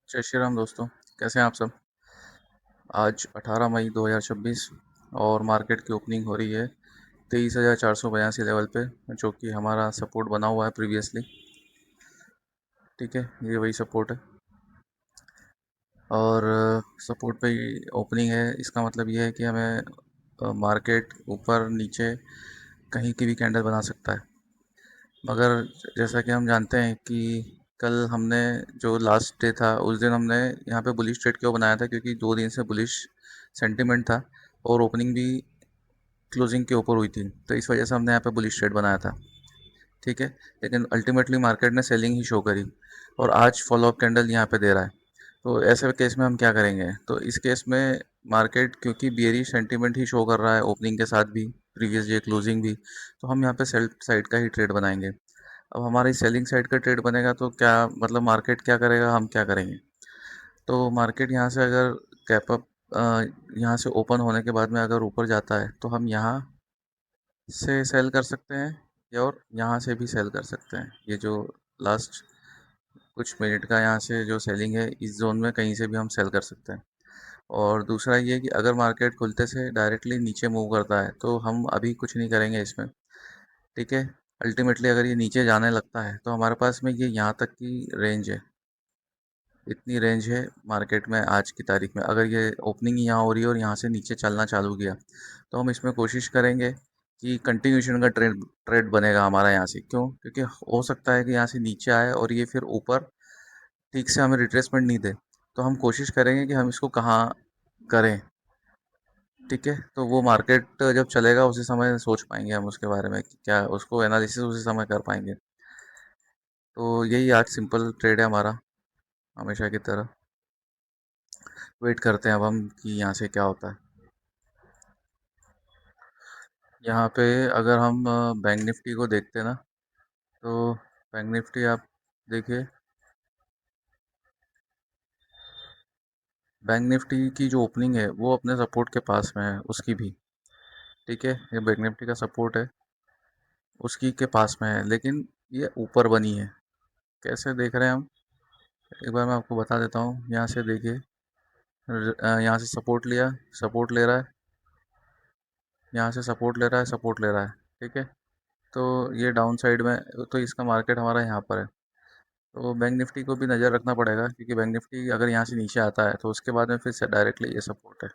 जय श्री राम दोस्तों। कैसे हैं आप सब। आज 18 मई 2026 और मार्केट की ओपनिंग हो रही है 23,482 लेवल पे, जो कि हमारा सपोर्ट बना हुआ है प्रीवियसली। ठीक है, ये वही सपोर्ट है और सपोर्ट पे ही ओपनिंग है। इसका मतलब ये है कि हमें मार्केट ऊपर नीचे कहीं की भी कैंडल बना सकता है। मगर जैसा कि हम जानते हैं कि कल हमने जो लास्ट डे था उस दिन हमने यहाँ पे बुलिश ट्रेड क्यों बनाया था, क्योंकि 2 दिन से बुलिश सेंटीमेंट था और ओपनिंग भी क्लोजिंग के ऊपर हुई थी, तो इस वजह से हमने यहाँ पे बुलिश ट्रेड बनाया था। ठीक है, लेकिन अल्टीमेटली मार्केट ने सेलिंग ही शो करी और आज फॉलोअप कैंडल यहाँ पे दे रहा है। तो ऐसे केस में हम क्या करेंगे, तो इस केस में मार्केट क्योंकि बियरिश सेंटीमेंट ही शो कर रहा है ओपनिंग के साथ भी, प्रीवियस डे क्लोजिंग भी, तो हम यहाँ पे सेल साइड का ही ट्रेड बनाएंगे। अब हमारी सेलिंग साइड का ट्रेड बनेगा तो क्या मतलब मार्केट क्या करेगा, हम क्या करेंगे। तो मार्केट यहाँ से अगर कैप अप यहाँ से ओपन होने के बाद में अगर ऊपर जाता है तो हम यहाँ से सेल कर सकते हैं या और यहाँ से भी सेल कर सकते हैं। ये जो लास्ट कुछ मिनट का यहाँ से जो सेलिंग है, इस जोन में कहीं से भी हम सेल कर सकते हैं। और दूसरा ये कि अगर मार्केट खुलते से डायरेक्टली नीचे मूव करता है तो हम अभी कुछ नहीं करेंगे इसमें। ठीक है, अल्टीमेटली अगर ये नीचे जाने लगता है तो हमारे पास में ये यहाँ तक की रेंज है, इतनी रेंज है मार्केट में आज की तारीख में। अगर ये ओपनिंग यहाँ हो रही है और यहाँ से नीचे चलना चालू किया तो हम इसमें कोशिश करेंगे कि कंटिन्यूशन का ट्रेड ट्रेड बनेगा हमारा यहाँ से। क्यों? क्योंकि हो सकता है कि यहाँ से नीचे आए और ये फिर ऊपर ठीक से हमें रिट्रेसमेंट नहीं दे, तो हम कोशिश करेंगे कि हम इसको कहाँ करें। ठीक है, तो वो मार्केट जब चलेगा उसी समय सोच पाएंगे हम उसके बारे में कि क्या उसको एनालिसिस उसी समय कर पाएंगे। तो यही आज सिंपल ट्रेड है हमारा, हमेशा की तरह। वेट करते हैं अब हम कि यहाँ से क्या होता है। यहाँ पे अगर हम बैंक निफ्टी को देखते हैं ना, तो बैंक निफ्टी आप देखिए, बैंक निफ्टी की जो ओपनिंग है वो अपने सपोर्ट के पास में है उसकी भी। ठीक है, ये बैंक निफ्टी का सपोर्ट है, उसकी के पास में है, लेकिन ये ऊपर बनी है। कैसे देख रहे हैं हम, एक बार मैं आपको बता देता हूँ। यहाँ से देखिए, यहाँ से सपोर्ट लिया, सपोर्ट ले रहा है, यहाँ से सपोर्ट ले रहा है, सपोर्ट ले रहा है। ठीक है, तो ये डाउन साइड में, तो इसका मार्केट हमारा यहाँ पर है। तो बैंक निफ्टी को भी नज़र रखना पड़ेगा, क्योंकि बैंक निफ्टी अगर यहाँ से नीचे आता है तो उसके बाद में फिर से डायरेक्टली ये सपोर्ट है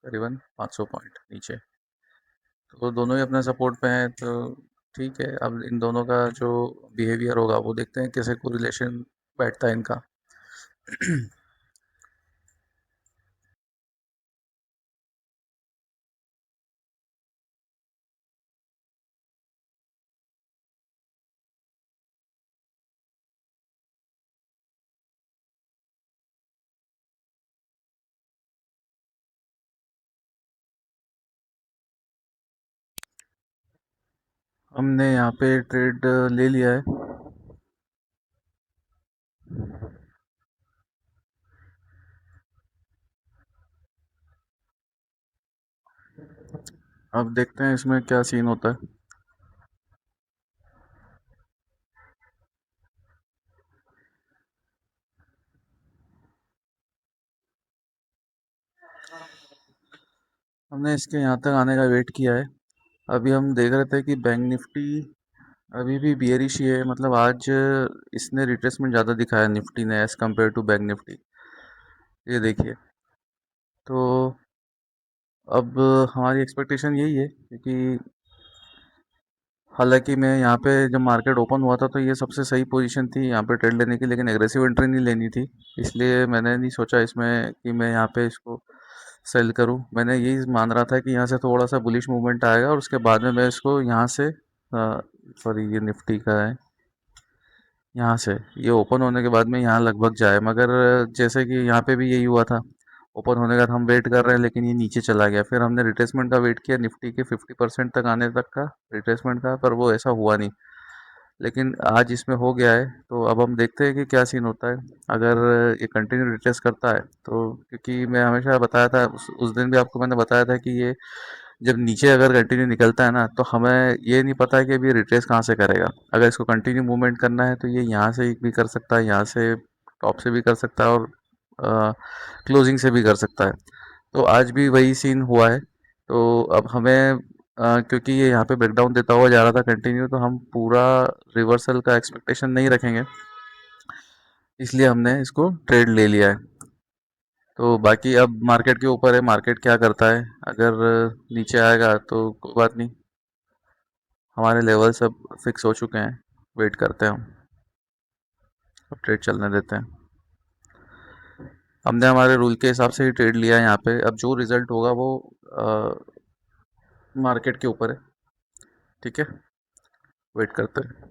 करीबन 500 पॉइंट नीचे। तो दोनों ही अपने सपोर्ट पे हैं, तो ठीक है। अब इन दोनों का जो बिहेवियर होगा वो देखते हैं कैसे कोरिलेशन बैठता है इनका। हमने यहाँ पे ट्रेड ले लिया है। अब देखते हैं इसमें क्या सीन होता है। हमने इसके यहाँ तक आने का वेट किया है। अभी हम देख रहे थे कि बैंक निफ्टी अभी भी बियरिश ही है, मतलब आज इसने रिट्रेसमेंट ज़्यादा दिखाया निफ्टी ने as compare to bank Nifty. ये देखिए, तो अब हमारी एक्सपेक्टेशन यही है, क्योंकि हालांकि मैं यहाँ पे जब मार्केट ओपन हुआ था तो ये सबसे सही पोजीशन थी यहाँ पे ट्रेड लेने की, लेकिन एग्रेसिव एंट्री नहीं लेनी थी। इसलिए मैंने नहीं सोचा इसमें कि मैं यहाँ पे इसको सेल करूँ। मैंने यही मान रहा था कि यहाँ से थोड़ा सा बुलिश मूवमेंट आएगा और उसके बाद में मैं इसको यहाँ से, सॉरी ये निफ्टी का है, यहाँ से ये ओपन होने के बाद में यहाँ लगभग जाए। मगर जैसे कि यहाँ पे भी यही हुआ था, ओपन होने का हम वेट कर रहे हैं लेकिन ये नीचे चला गया। फिर हमने रिट्रेसमेंट का वेट किया, निफ्टी के 50% तक आने तक का रिट्रेसमेंट का, पर वो ऐसा हुआ नहीं। लेकिन आज इसमें हो गया है, तो अब हम देखते हैं कि क्या सीन होता है। अगर ये कंटिन्यू रिट्रेस करता है तो, क्योंकि मैं हमेशा बताया था उस दिन भी आपको मैंने बताया था कि ये जब नीचे अगर कंटिन्यू निकलता है ना, तो हमें ये नहीं पता है कि अभी रिट्रेस कहाँ से करेगा। अगर इसको कंटिन्यू मूवमेंट करना है तो ये यहाँ से भी कर सकता है, यहाँ से टॉप से भी कर सकता है, और क्लोजिंग से भी कर सकता है। तो आज भी वही सीन हुआ है। तो अब हमें क्योंकि ये यहाँ पे ब्रेकडाउन देता हुआ जा रहा था कंटिन्यू, तो हम पूरा रिवर्सल का एक्सपेक्टेशन नहीं रखेंगे, इसलिए हमने इसको ट्रेड ले लिया है। तो बाकी अब मार्केट के ऊपर है, मार्केट क्या करता है। अगर नीचे आएगा तो कोई बात नहीं, हमारे लेवल सब फिक्स हो चुके हैं, वेट करते हैं हम, अब ट्रेड चलने देते हैं। हमने हमारे रूल के हिसाब से ही ट्रेड लिया है यहाँ पे। अब जो रिजल्ट होगा वो मार्केट के ऊपर है। ठीक है, वेट करते हैं।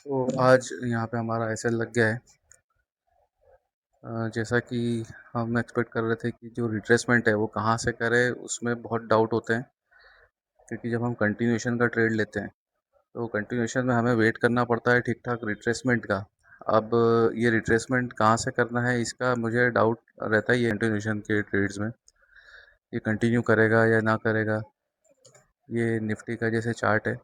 तो आज यहाँ पे हमारा एसएल लग गया है। जैसा कि हम एक्सपेक्ट कर रहे थे कि जो रिट्रेसमेंट है वो कहाँ से करे, उसमें बहुत डाउट होते हैं। क्योंकि जब हम कंटिन्यूएशन का ट्रेड लेते हैं तो कंटिन्यूएशन में हमें वेट करना पड़ता है ठीक ठाक रिट्रेसमेंट का। अब ये रिट्रेसमेंट कहाँ से करना है, इसका मुझे डाउट रहता ही है कंटिन्यूएशन के ट्रेड्स में। ये कंटिन्यू करेगा या ना करेगा। ये निफ्टी का जैसे चार्ट है,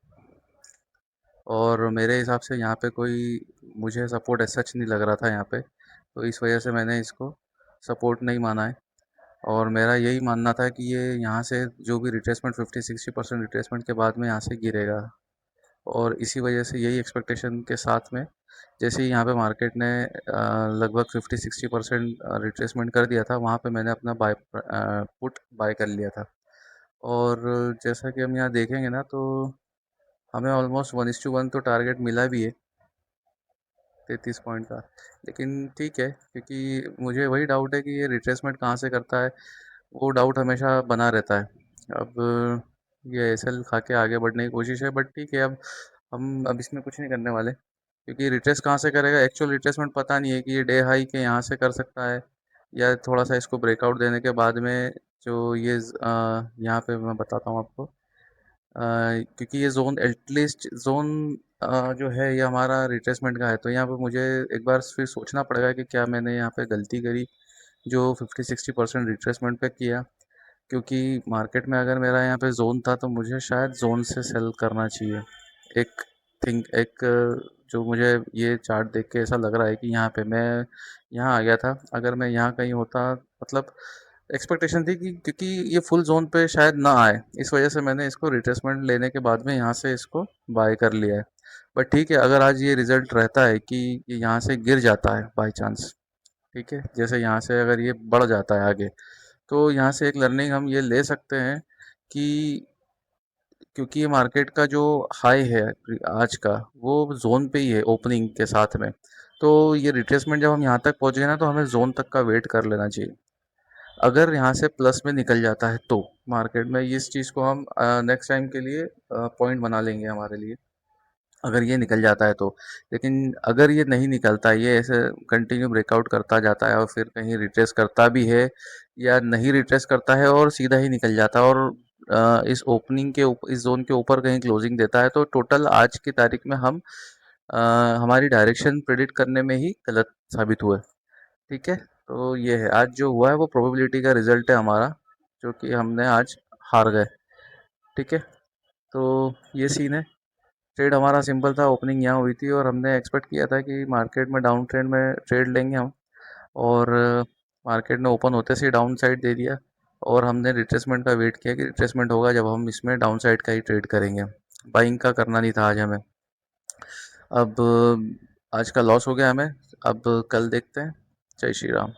और मेरे हिसाब से यहाँ पे कोई मुझे सपोर्ट ऐसा सच नहीं लग रहा था यहाँ पे, तो इस वजह से मैंने इसको सपोर्ट नहीं माना है। और मेरा यही मानना था कि ये यहाँ से जो भी रिट्रेसमेंट 50-60% रिट्रेसमेंट के बाद में यहाँ से गिरेगा। और इसी वजह से यही एक्सपेक्टेशन के साथ में जैसे ही यहाँ पे मार्केट ने लगभग 50-60% रिट्रेसमेंट कर दिया था, वहाँ पे मैंने अपना पुट बाय कर लिया था। और जैसा कि हम यहाँ देखेंगे ना, तो हमें ऑलमोस्ट 1:1 तो टारगेट मिला भी है 33 पॉइंट का। लेकिन ठीक है, क्योंकि मुझे वही डाउट है कि ये रिट्रेसमेंट कहाँ से करता है, वो डाउट हमेशा बना रहता है। अब ये एसएल खा के आगे बढ़ने की कोशिश है, बट ठीक है, अब हम अब इसमें कुछ नहीं करने वाले, क्योंकि रिट्रेस कहाँ से करेगा एक्चुअल रिट्रेसमेंट पता नहीं है कि ये डे हाई के यहाँ से कर सकता है या थोड़ा सा इसको ब्रेकआउट देने के बाद में जो ये यहाँ पे मैं बताता हूँ आपको। क्योंकि ये जोन एटलीस्ट जोन जो है ये हमारा रिट्रेसमेंट का है, तो यहाँ पे मुझे एक बार फिर सोचना पड़ेगा कि क्या मैंने यहाँ पे गलती करी जो 50-60% रिट्रेसमेंट पे किया। क्योंकि मार्केट में अगर मेरा यहाँ पे जोन था तो मुझे शायद जोन से सेल करना चाहिए। एक एक जो मुझे ये चार्ट देख के ऐसा लग रहा है कि यहाँ पे मैं यहाँ आ गया था, अगर मैं यहाँ कहीं होता, मतलब एक्सपेक्टेशन थी कि क्योंकि ये फुल जोन पे शायद ना आए, इस वजह से मैंने इसको रिट्रेसमेंट लेने के बाद में यहाँ से इसको बाय कर लिया है। बट ठीक है, अगर आज ये रिज़ल्ट रहता है कि ये यहाँ से गिर जाता है बाय चांस, ठीक है, जैसे यहाँ से अगर ये बढ़ जाता है आगे, तो यहाँ से एक लर्निंग हम ये ले सकते हैं कि क्योंकि ये मार्केट का जो हाई है आज का, वो जोन पे ही है ओपनिंग के साथ में। तो ये रिट्रेसमेंट जब हम यहाँ तक पहुँच गए ना, तो हमें जोन तक का वेट कर लेना चाहिए। अगर यहाँ से प्लस में निकल जाता है तो मार्केट में इस चीज़ को हम नेक्स्ट टाइम के लिए पॉइंट बना लेंगे हमारे लिए, अगर ये निकल जाता है तो। लेकिन अगर ये नहीं निकलता, ये ऐसे कंटिन्यू ब्रेकआउट करता जाता है और फिर कहीं रिट्रेस करता भी है या नहीं रिट्रेस करता है और सीधा ही निकल जाता है और इस ओपनिंग के इस जोन के ऊपर कहीं क्लोजिंग देता है, तो टोटल आज की तारीख में हम अ, हमारी डायरेक्शन प्रेडिक्ट करने में ही गलत साबित हुए। ठीक है, तो ये है आज जो हुआ है, वो प्रोबेबिलिटी का रिजल्ट है हमारा, जो कि हमने आज हार गए। ठीक है, तो ये सीन है। ट्रेड हमारा सिंपल था, ओपनिंग यहाँ हुई थी और हमने एक्सपेक्ट किया था कि मार्केट में डाउन ट्रेंड में ट्रेड लेंगे हम, और मार्केट ने ओपन होते से ही डाउन साइड दे दिया और हमने रिट्रेसमेंट का वेट किया कि रिट्रेसमेंट होगा जब हम इसमें डाउन साइड का ही ट्रेड करेंगे। बाइंग का करना नहीं था आज हमें। अब आज का लॉस हो गया हमें। अब कल देखते हैं। जय श्री राम।